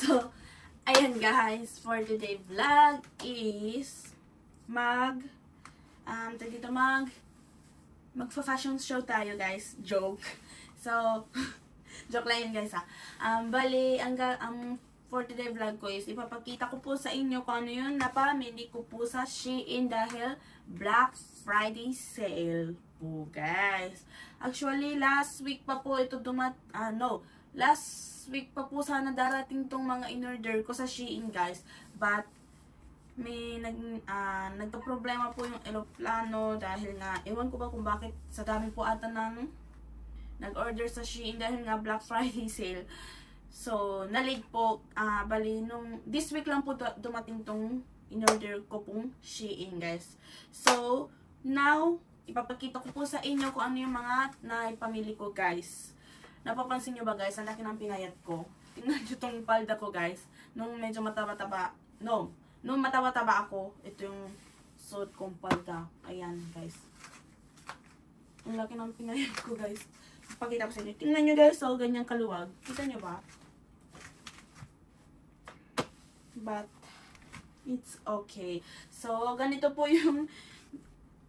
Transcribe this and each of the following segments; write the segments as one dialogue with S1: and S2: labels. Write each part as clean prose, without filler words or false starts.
S1: So, ayan guys, for today vlog is magfa-fashion show tayo guys. Joke. So, joke lang yun guys ha. Bali, for today vlog ko is ipapakita ko po sa inyo kung ano yun napamili ko po sa Shein dahil Black Friday sale po guys. Actually, last week pa po ito last week pa po sana darating tong mga in-order ko sa Shein guys. But, may nagpa-problema po yung eroplano dahil nga, ewan ko ba kung bakit sa dami po ata ng nag-order sa Shein dahil nga Black Friday sale. So, na-late po, bali this week lang po dumating tong in-order ko pong Shein guys. So, now, ipapakita ko po sa inyo kung ano yung mga naipamili ko guys. Napapansin nyo ba guys, ang laki ng pinayat ko. Tingnan nyo tong palda ko guys. Nung medyo mataba-taba, nung mataba-taba ako, ito yung suot kong palda. Ayan guys. Ang laki ng pinayat ko guys. Ipakita ko sa inyo. Tingnan nyo guys, so ganyang kaluwag. Kita nyo ba? But, it's okay. So, ganito po yung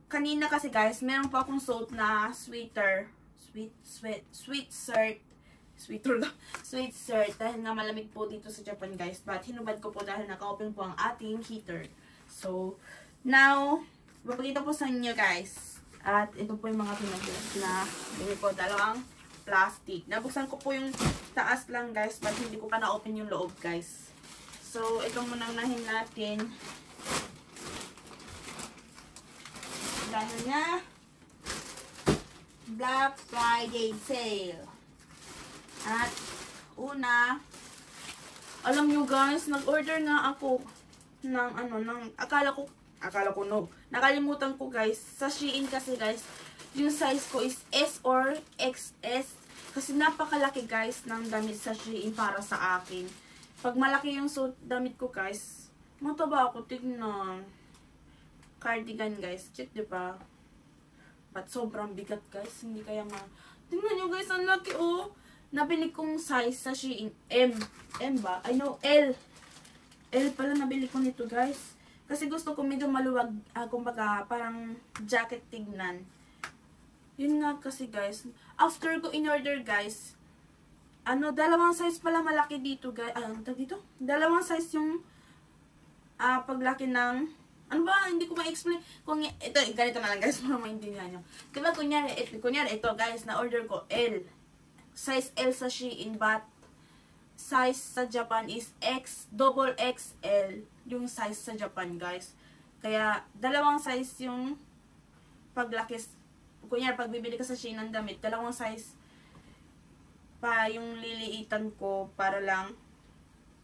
S1: kanina kasi guys, meron po akong suot na sweater dahil nga malamig po dito sa Japan guys, but hinubad ko po dahil naka-open po ang ating heater. So now papakita po sa inyo guys, at ito po yung mga pinag-use na bili ko, dalawang plastic. Nabuksan ko po yung taas lang guys, but hindi ko pa na-open yung loob guys. So ito muna unahin natin dahil nga Black Friday sale. At una, alam nyo guys, nag-order nga ako ng nakalimutan ko guys, sa Shein kasi guys, yung size ko is S or XS. Kasi napakalaki guys ng damit sa Shein para sa akin. Pag malaki yung damit ko guys, mataba ako, tignan. Cardigan guys, cute diba? But sobrang bigat guys, hindi kaya tingnan nyo guys, ang laki oh. Nabili kong size sa Shein, M ba? I know, L pala nabili ko nito guys. Kasi gusto ko medyo maluwag, kumbaga parang jacket tignan. Yun nga kasi guys, after ko in-order guys, dalawang size pala malaki dito guys. Dalawang size yung paglaki ng hindi ko ma-explain. Kung ito, ganito na lang guys, para maintindihan nyo. Diba, kunyari ito guys, na-order ko L. Size L sa Shein, but size sa Japan is double XL yung size sa Japan guys. Kaya, dalawang size yung paglaki. Kunyari, pag bibili ka sa Shein ng damit, dalawang size pa yung liliitan ko para lang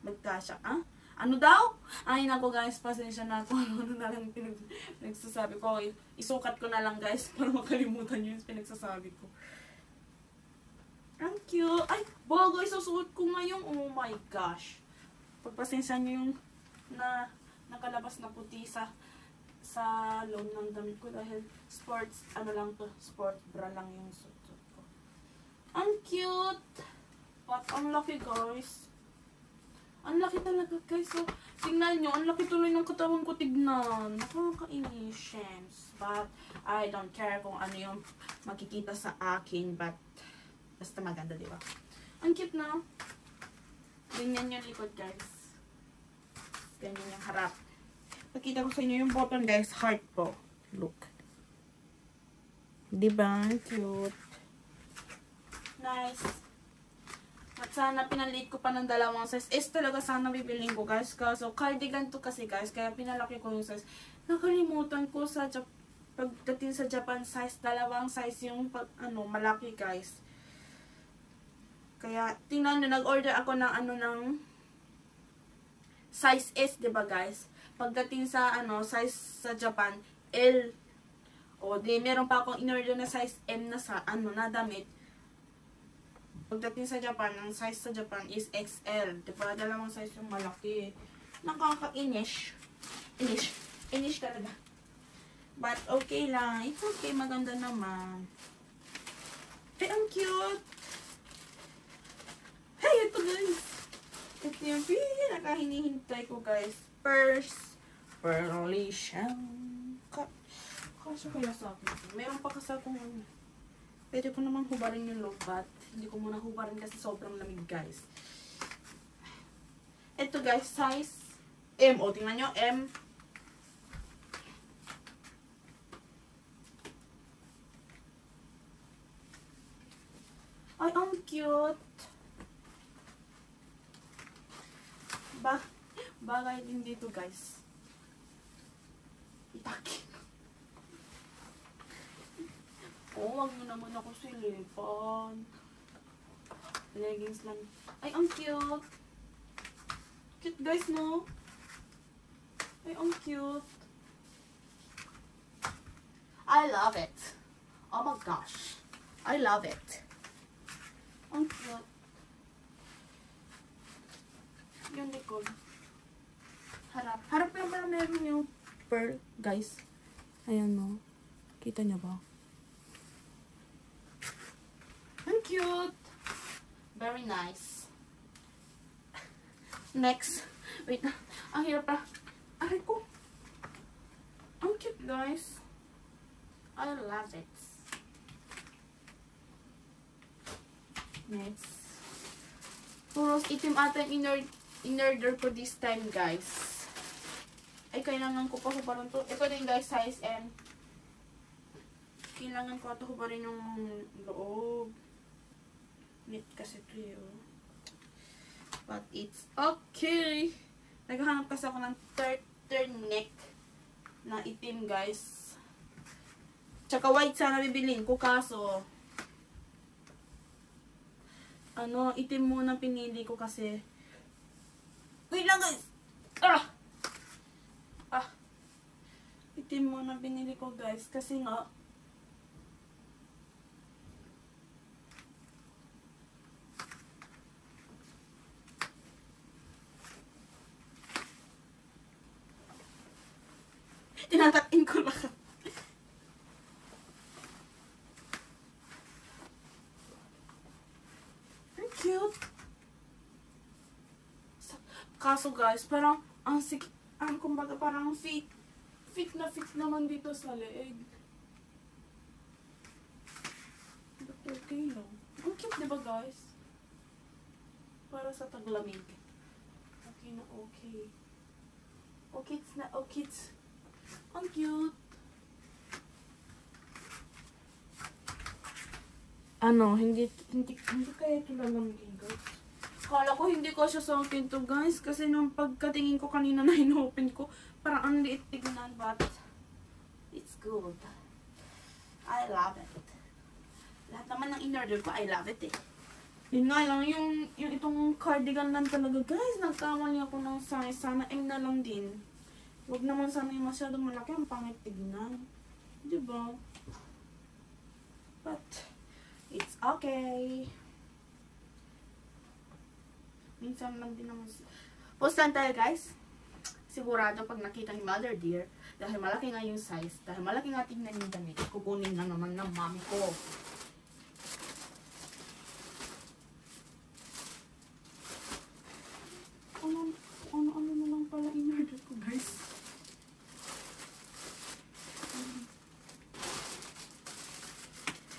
S1: magkasya. Ano daw? Ay nako guys, pasensya na ako. Ano na lang pinagsasabi ko. Isukat ko na lang guys para makalimutan nyo yung pinagsasabi ko. Thank you. Ay, bago isusuot ko ngayon. Oh my gosh. Pagpasensya nyo yung nakalabas na puti sa loob ng damit ko dahil sports bra lang yung suot ko. Ang cute. But ang laki guys. Ang laki talaga guys. So, tingnan nyo. Ang laki tuloy ng katawan ko tignan. Nakakainis. But, I don't care kung ano yung makikita sa akin. But, basta maganda, diba? Ang cute na. Ganyan yung likod guys. Ganyan yung harap. Pakita ko sa inyo yung button guys. Heart po. Look. Diba? Cute. Nice. At sana pinalit ko pa ng dalawang size. Talaga sana bibilin ko guys. So, cardigan to kasi guys. Kaya pinalaki ko yung size. Nakalimutan ko pagdating sa Japan size. Dalawang size yung malaki guys. Kaya, tingnan nyo, nag-order ako ng size S, diba guys? Pagdating sa size sa Japan, L. O, meron pa akong in-order na size M na na damit. Pagdating sa Japan, ang size sa Japan is XL. Diba? Dalawang size yung malaki. Nakakainis. Inis talaga. But okay lang. It's okay. Maganda naman. Hey, ang cute! Hey, ito guys! Ito yung pinaka-hinihintay ko, guys. First, Perlician. Kasya kaya sa akin. Meron pa kasi akong pwede ko namang hubarin yung lobat. Hindi ko muna hubarin kasi sobrang lamig, guys. Ito, guys, size M. O, tingnan nyo, M. Ay, ang cute. Bagay din dito, guys. Itaki. Wag mo naman ako silipan. Leggings lang. Ay, ang cute. Cute, guys, no? Ay, ang cute. I love it. Oh my gosh. I love it. Ang cute. Yung likod. Harap. Harap lang pala meron yung pearl, guys. Ayan, no? Kita niya ba? Ang cute. Very nice. Next. Wait na. Ang hirap pa. Aray ko. Ang cute, guys. I love it. Next. Puros itim ata yung in-order ko this time, guys. Ay, kailangan ko pa hubarin to. Ito din, guys, size M. Kailangan ko ito hubarin yung loob. Knit kasi ito yun. But it's okay. Naghahanap kasi ako ng turtleneck na itim, guys. Tsaka white sana bibilin ko, kaso itim muna pinili ko kasi. Wait lang, guys! Itim muna pinili ko, guys, kasi nga tinatakin ko lahat. Ang cute. Kaso, guys, parang kumbaga parang fit naman dito sa leeg. But okay lang. Ang cute, diba, guys? Para sa taglamig. Okay na okay. Okay, it's na okay. Ang cute. Hindi kaya ito lalamigin, guys. Kala ko hindi ko siya sa akin to, guys. Kasi nung pagkatingin ko kanina na inopen ko, parang ang liit tignan, but it's good. I love it. Lahat naman ng in-order ko, I love it, eh. Yun nga lang, yung itong cardigan lang talaga, guys. Nagkamali ako ng size. Sana M na lang din. Huwag naman sana yung masyadong malaki. Ang pangit tignan. Diba? But it's okay. Minsan lang din naman. Postan tayo, guys. Sigurado pag nakita ni Mother Dear, dahil malaki nga yung size, dahil malaki nga tingnan yung damit, kukunin na naman ng mami ko. Ano na lang pala in-order ko, guys.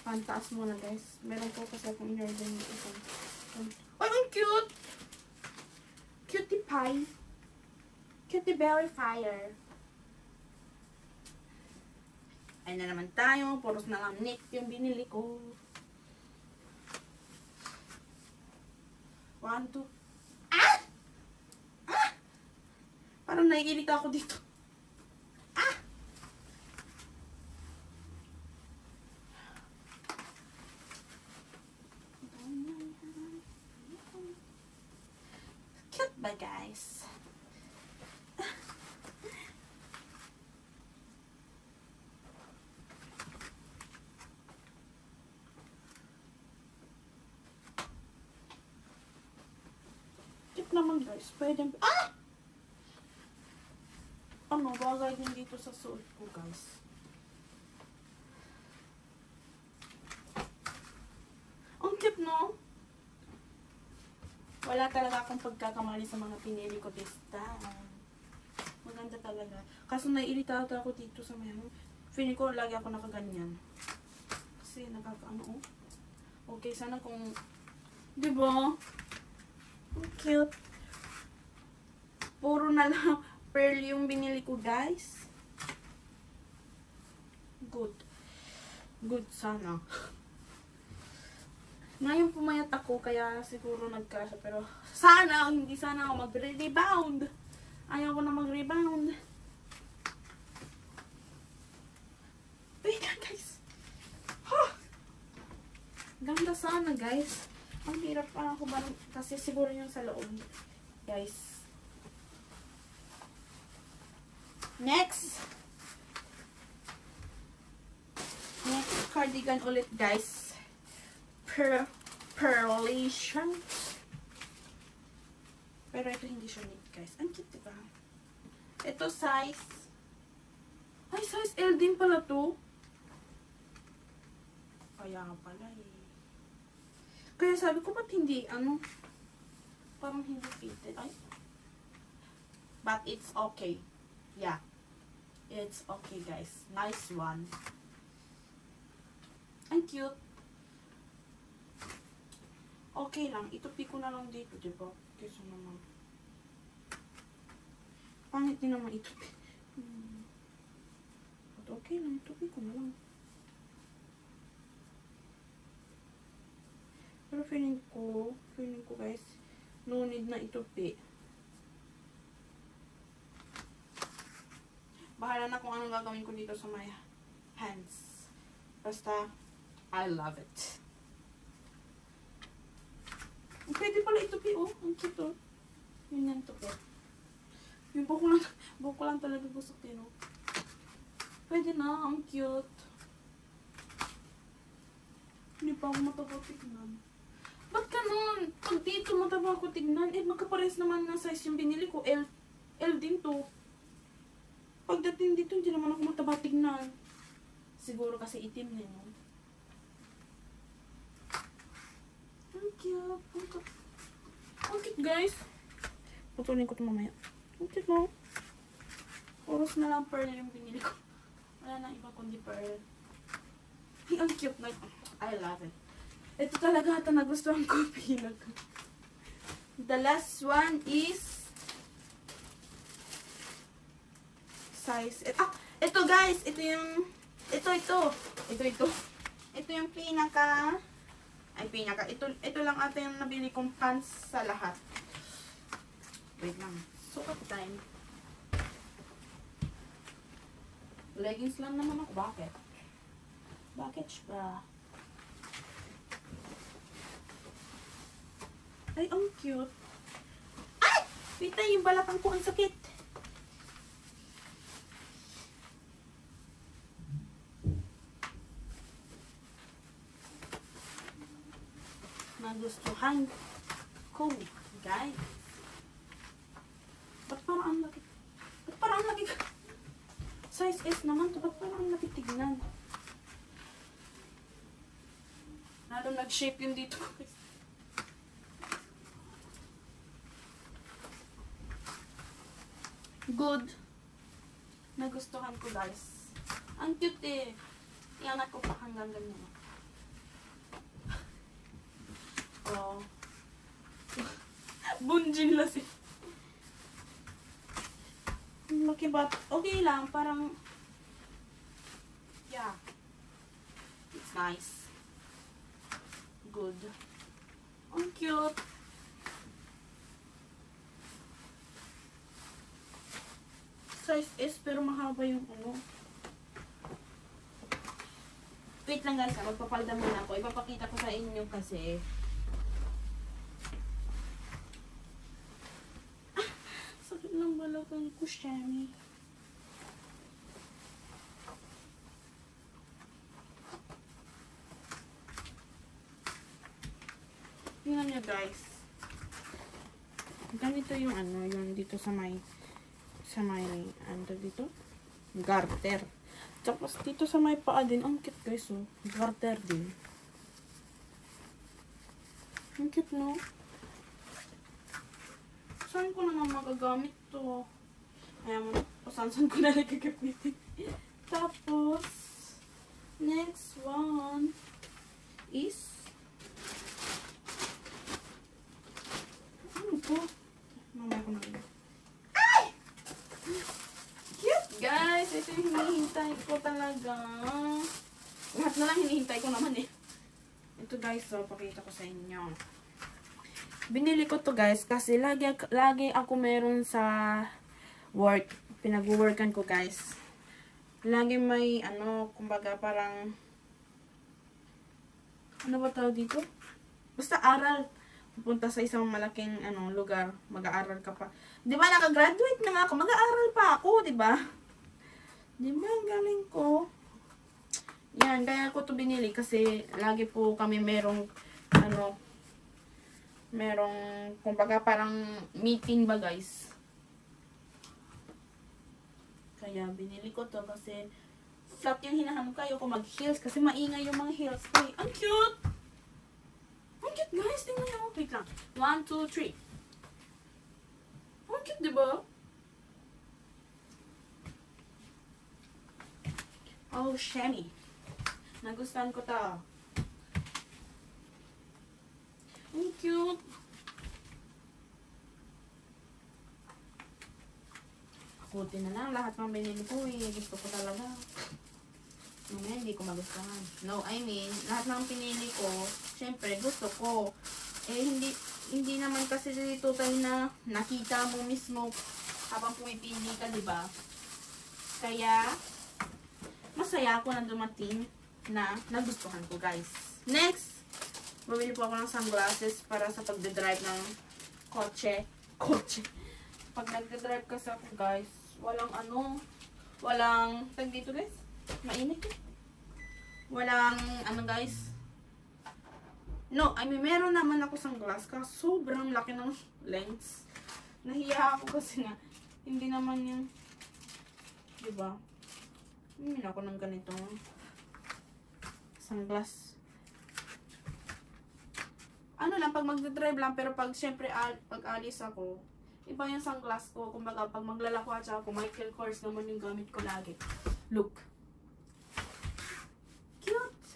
S1: Pantaas muna, guys. Meron po kasi akong in-order ng isang. Ay, ang cute! Cutie pie. Cutie berry fire. Ay na naman tayo. Puros na lang knit yung binili ko. 1, 2. Parang naiilit ako dito. Cute ba, guys? Cute naman, guys. Pwede. Bagay din dito sa suot ko, guys. Ang cute, no? Wala talaga akong pagkakamali sa mga pinili ko this time. Maganda talaga. Kaso naiirita ako dito sa may feeling ko lagi ako nakaganyan. Kasi nakakaano oh. Okay, sana kung diba? Ang cute. Puro na lang pearl yung binili ko, guys. Good. Good sana. Ngayon pumayat ako, kaya siguro nagkasya. Pero sana, hindi sana ako mag-rebound. Ayaw ko na mag-rebound. Wait lang, guys. Huh! Ganda sana, guys. Ang hirap pa ako ba kasi siguro yung sa loob. Guys. Next cardigan ulit, guys. Pearlation. Pero ito hindi siya neat, guys. Ang cute, diba? Ito size. Ay, size L din pala to. Kaya pala eh. Kaya sabi ko, ba't hindi, parang hindi fitted. Ay. But it's okay. Yeah. It's okay, guys. Nice one. Ang cute. Okay lang. Itupi ko na lang dito, diba? Kasi naman. Pangit din naman itupi. But okay lang. Itupi ko na lang. Pero feeling ko guys, no need na itupi. Bahala na kung anong gagawin ko dito sa my hands. Basta, I love it. Pwede pala itupi, oh. Ang cute, oh. Yun yan, tupi. Yung buko lang talaga gusto ko, oh. Pwede na, ang cute. Hindi pa ako mataba tignan. Ba't ganun? Pag dito mataba ako tignan, eh magkapares naman na size yung binili ko. L din to. Pagdating dito, hindi naman ako mataba tignan. Siguro kasi itim na yun. Ang cute. Ang cute, guys. Putulin ko ito mamaya. Ang cute, no? Oros na lang pearl yung binili ko. Wala na iba kundi pearl. Ay, ang cute na. I love it. Ito talaga ito nagustuhan ko. The last one is size. Ito guys. Ito yung ito yung pinaka ito lang ata yung nabili kong pants sa lahat. Wait lang. Sukat time. Leggings lang naman ako. Bakit? Bakit ba? Ay, ang cute. Ay! Wait na, yung balakang ko ang sakit. Nagustuhan ko, guys. Ba't parang ang laki? Ba't parang ang laki? Size S naman to. Ba't parang ang laki tignan? Lalo nag-shape yun dito, guys. Good. Nagustuhan ko, guys. Ang cute eh. Iangat ko pa hanggang ganyan. Oh. Bunjin lasi. Laki ba? Okay lang. Parang yeah. It's nice. Good. Ang cute. Size S pero mahaba yung ano. Wait lang guys, magpapalda muna ako. Ipapakita ko sa inyo kasi sakit ng balakang ko, Shami. Tingnan nyo guys. Ganito yung ano, yung dito sa may ano dito? Garter. Tapos dito sa may paa din, ang cute guys, oh. Garter din. Ang cute, no? Saan ko naman magagamit to? Ayan mo, saan ko na nagagamitin. Tapos, next one is, ano to? Mamaya ko na rin. Ay! Cute, guys! Ito yung hinihintay ko talaga. Lahat na lang hinihintay ko naman eh. Ito guys, so, pakita ko sa inyo. Binili ko to guys kasi lagi ako meron sa work. Pinag-workan ko guys. Lagi may ano, kumbaga parang ano ba tawag dito? Basta aral. Pupunta sa isang malaking ano, lugar, mag-aaral ka pa. 'Di ba naka-graduate na nga ako, mag-aaral pa ako, 'di ba? 'Di ba ang galing ko? Yan, kaya ko to binili kasi lagi po kami merong ano, merong kumbaga parang meeting ba guys. Kaya binili ko to kasi flat yung hinahanap kayo ko mag-heels kasi maingay yung mga heels ko. Ang cute! Ang cute guys! Tingnan nyo. Wait lang. 1, 2, 3. Ang cute diba? Oh, shemmy. Nagustuhan ko to. Ang cute. Buti na lang, lahat ng binili ko eh. Gusto ko talaga. Mamaya hindi ko magustuhan. No, I mean, lahat ng pinili ko, syempre gusto ko. Eh, hindi naman kasi total na nakita mo mismo habang pumipili ka, diba? Kaya, masaya ako na dumating na nagustuhan ko, guys. Next, bumili po ako ng sunglasses para sa pagdadrive ng kotse. Pag nagdadrive kasi ako, guys, walang, tag dito guys, mainit eh. Walang, ano guys, no, I mean, meron naman ako sunglass, kasi sobrang laki ng lens. Nahiya ako kasi nga, hindi naman yung, diba, hindi ako ng ganitong sunglass. Ano lang, pag magdadrive lang, pero pag syempre, pag alis ako, iba yung sunglass ko. Kumbaga, pag maglalako at saka Michael Kors naman yung gamit ko lagi. Look. Cute.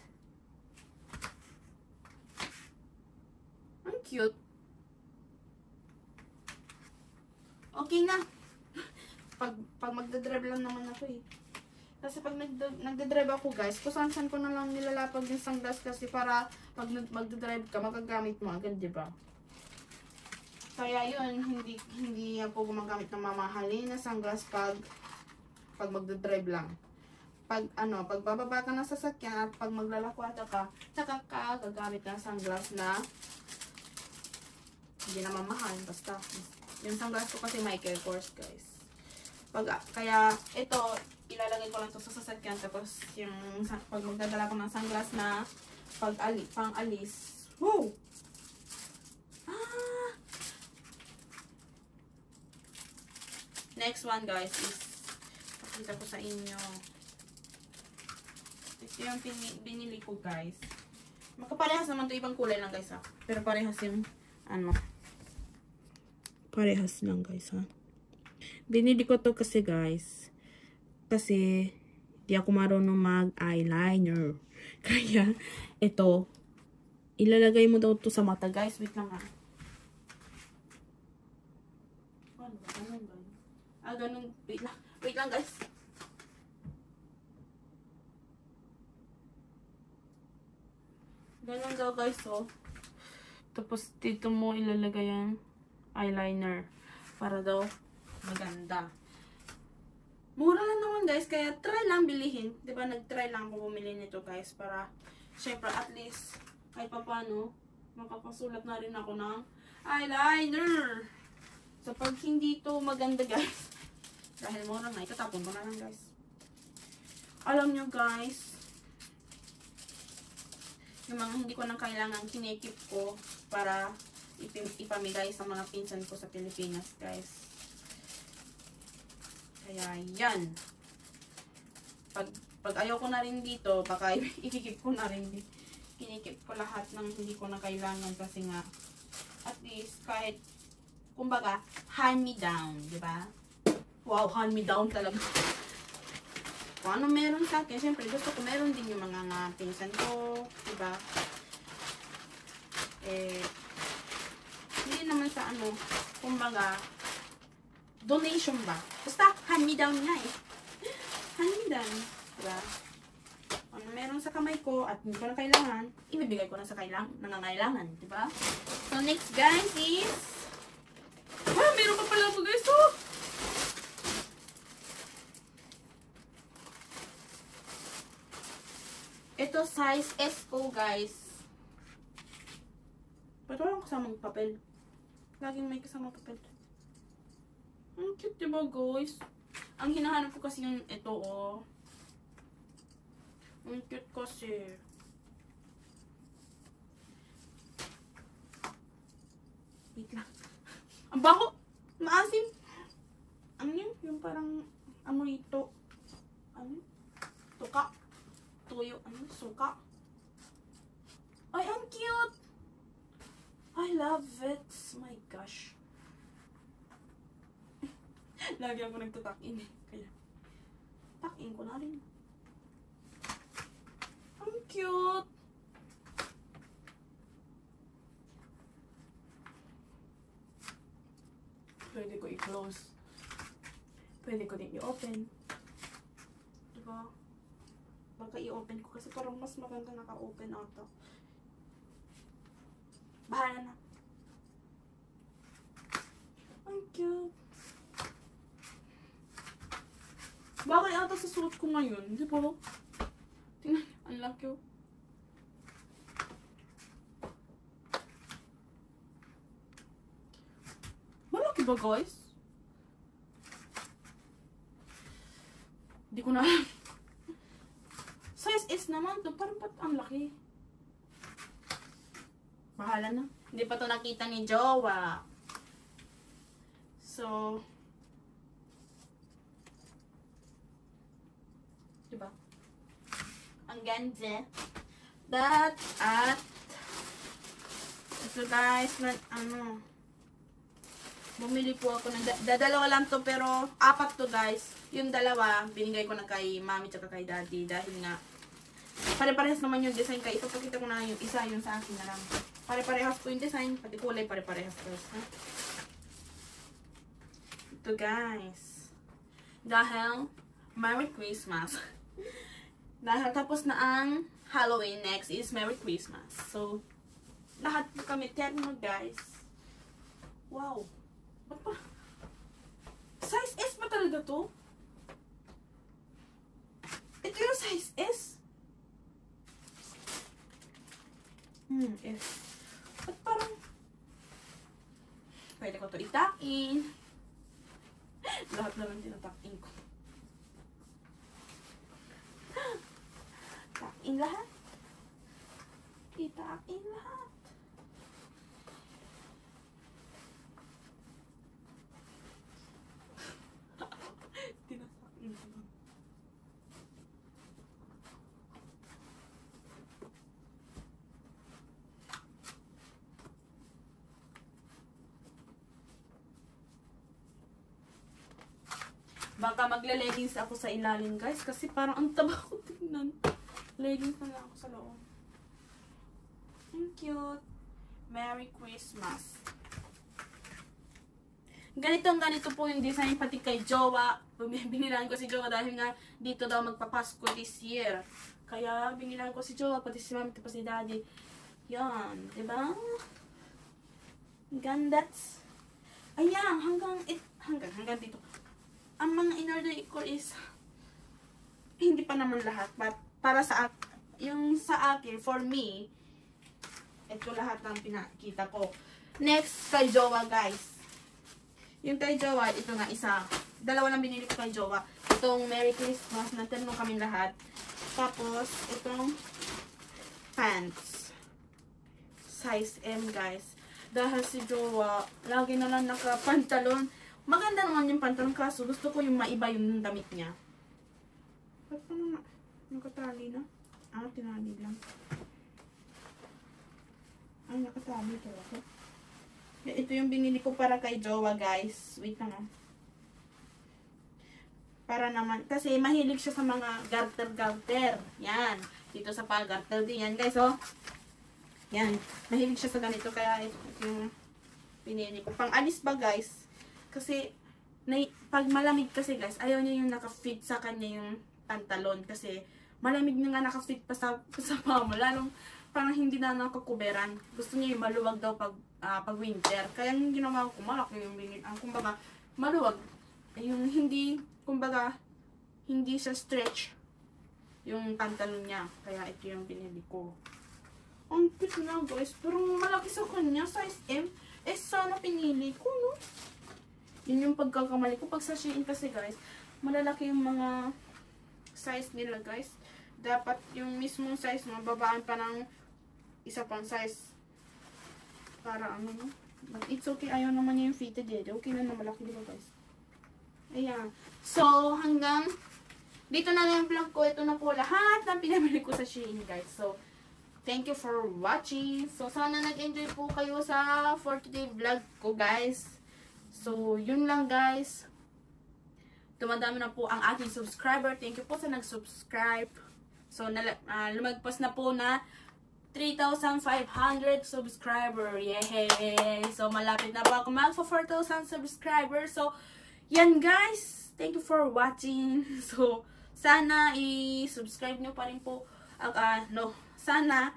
S1: Ang cute. Okay na. Pag magdadrive lang naman ako eh. Kasi pag nagdadrive ako guys, kusan-san ko na lang nilalapag yung sunglass kasi para pag magdadrive ka, magagamit mo agad, diba? Kaya yun, hindi ako gumagamit ng mamahalin na sunglass pag magdadrive lang. Pag bababa ka ng sasakyan at pag maglalakwata ka, saka ka gagamit ng sunglass na hindi na mamahal. Basta, yung sunglass ko kasi Michael Kors guys. Kaya ito, ilalagay ko lang to sa sasakyan. Tapos yung pag magdadala ko ng sunglass na pang alis. Wow! Next one guys is, pakita ko sa inyo. Ito yung binili ko guys. Magkaparehas naman to, ibang kulay lang guys ha. Pero parehas yung, parehas lang guys ha. Binili ko to kasi guys, kasi di ako marunong mag-eyeliner. Kaya, ito, ilalagay mo daw to sa mata guys. Wait lang ha. Ano ba? Ganun ba? Ganun. Wait lang guys. Ganun daw guys, oh. Tapos dito mo ilalagay yung eyeliner para daw maganda. Mura lang naman guys, kaya try lang bilihin. 'Di ba? Nag-try lang ako bumili nito guys para syempre at least kahit papaano makakasulat na rin ako ng eyeliner. So pag hindi to maganda guys, dahil mura nga, itatapon ko na lang guys. Alam nyo guys, yung mga hindi ko nang kailangan kinikip ko para ipamigay sa mga pinsan ko sa Pilipinas guys. Kaya yan. Pag ayaw ko na rin dito, baka ikikip ko na rin. Kinikip ko lahat ng hindi ko na kailangan kasi nga at least kahit kumbaga, hand-me-down, di ba? Wow, hand-me-down talaga. Kung ano meron sa akin, syempre gusto ko meron din yung mga pinsan ko, di ba? Hindi naman sa ano, kumbaga, donation ba? Basta, hand-me-down nga eh. Hand-me-down, di ba? Ano meron sa kamay ko at hindi ko na kailangan, ibibigay ko na sa nangangailangan, di ba? So, next guys is, meron pa pala ito guys, oh! Ito, size S ko, guys. Ba't walang kasamang papel? Laging may kasamang papel. Ang cute, diba, guys? Ang hinahanap ko kasi yung ito, oh. Ang cute kasi. Wait lang. Ang baho! Maasim! Ano yun? Yung parang, amoy ito. Ano? Tuka. Tuyo. Ano? Suka. Ay, ang cute! I love it. My gosh. Lagi ako nagtutak-in eh. Kaya, tak-in ko na rin. Ang cute! Pwede ko i-close. Pwede ko din i-open. Diba? Baka i-open ko kasi parang mas maganda naka-open ata. Bahala na. Ang cute. Bagay ata sa suot ko ngayon. Di ba? Tingnan. Ang laki oh. Malaki ba guys? Di ko na alam. Size S naman to. Parang ba't ang laki? Bahala na. Hindi pa to nakita ni Jowa. So, diba? Ang ganda. That at ito guys, ano, bumili po ako ng dalawa lang to pero apat to guys. Yung dalawa, binigay ko na kay mami tsaka kay daddy dahil nga pare-parehas naman yung design kaya ipapakita ko na yung isa yung sa akin na lang. Pare-parehas po yung design, pati kulay pare-parehas guys. Ha? Ito guys. Dahil Merry Christmas. Dahil tapos na ang Halloween, next is Merry Christmas. So, lahat po kami terno guys. Wow. Ba't pa? Size S ba talaga to? Ito yung size S? S. Ba't parang pwede ko to itakin. Lahat na lang tinatakin ko. Takin lahat. Itakin lahat. Tinatakin ko lang. Baka magla-leggings ako sa ilalim guys kasi parang ang taba ko tingnan. Leggings na lang ako sa loob. Ang cute. Merry Christmas. Ganito po yung design pati kay Jowa. Binilan ko si Jowa dahil nga dito daw magpapasko this year. Kaya binilan ko si Jowa pati si mami tapos si daddy. Yan. Diba? Gandats. Ayan. Hanggang dito. Ang mga in-order ko is hindi pa naman lahat but para sa yung sa akin for me ito lahat ng pinakita ko. Next kay Jowa guys, yung kay Jowa ito nga isa, dalawa lang binili ko kay Jowa. Itong Merry Christmas na tinanong kami lahat, tapos itong pants size M guys dahil si Jowa lagi na lang nakapantalon. Maganda naman yung pantalon kaso gusto ko yung maiba yung damit niya. Ba't pa na? Nakatali na? Ah, tinali lang. Ay, nakatali talaga. Ito yung binili ko para kay Jowa, guys. Wait lang ah. Para naman, kasi mahilig siya sa mga garter-garter. Yan. Dito sa pag-garter din yan, guys, oh. Yan. Mahilig siya sa ganito, kaya ito yung pinili ko. Pang-alis ba, guys? Kasi, pag malamig kasi, guys, ayaw niya yung naka-fit sa kanya yung pantalon. Kasi, malamig na nga naka-fit pa sa paa mo. Lalong, parang hindi na nakakuberan. Gusto niya yung maluwag daw pag winter. Kaya yung ginawa ko, malaki yung kumbaga, maluwag. Yung hindi, kumbaga, hindi siya stretch yung pantalon niya. Kaya ito yung binili ko. Ang cute na, guys. Pero malaki sa kanya, size M. Sana pinili ko, no? Yun yung pagkakamali ko. Pag sa Shein kasi, guys, malalaki yung mga size nila, guys. Dapat yung mismong size mo, babaan pa ng isa pang size. Para ano, no? But it's okay. Ayaw naman niya yung fitted eh. Okay na malaki, diba, guys? Ayan. So, hanggang dito na lang yung vlog ko. Ito na po lahat ng pinamili ko sa Shein, guys. So, thank you for watching. So, sana nag-enjoy po kayo sa for today vlog ko, guys. So, yun lang, guys. Dumadami na po ang ating subscriber. Thank you po sa nag-subscribe. So, lumagpas na po na 3,500 subscriber. Yay! So, malapit na po ako mag-4,000 subscribers. So, yan, guys. Thank you for watching. So, sana i-subscribe nyo pa rin po. Sana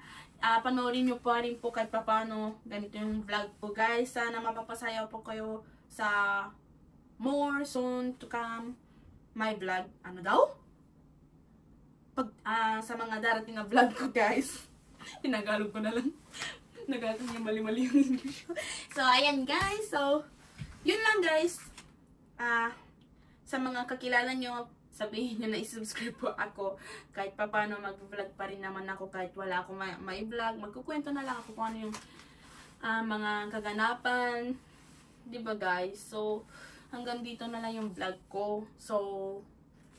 S1: panoorin nyo pa rin po kahit paano ganito yung vlog po, guys. Sana mapapasayaw po kayo sa more soon to come my vlog. Ano daw? Sa mga darating na vlog ko, guys. Tinagalog ko na lang. Nagkakanya mali-mali yung English. So, ayan, guys. So, yun lang, guys. Sa mga kakilala nyo, sabihin nyo na i-subscribe po ako. Kahit pa paano mag-vlog pa rin naman ako kahit wala ako may vlog. Magkukwento na lang ako kung ano yung mga kaganapan. Diba, guys? So, hanggang dito na lang yung vlog ko. So,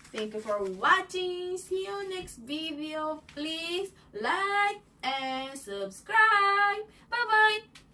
S1: thank you for watching. See you next video. Please like and subscribe. Bye-bye!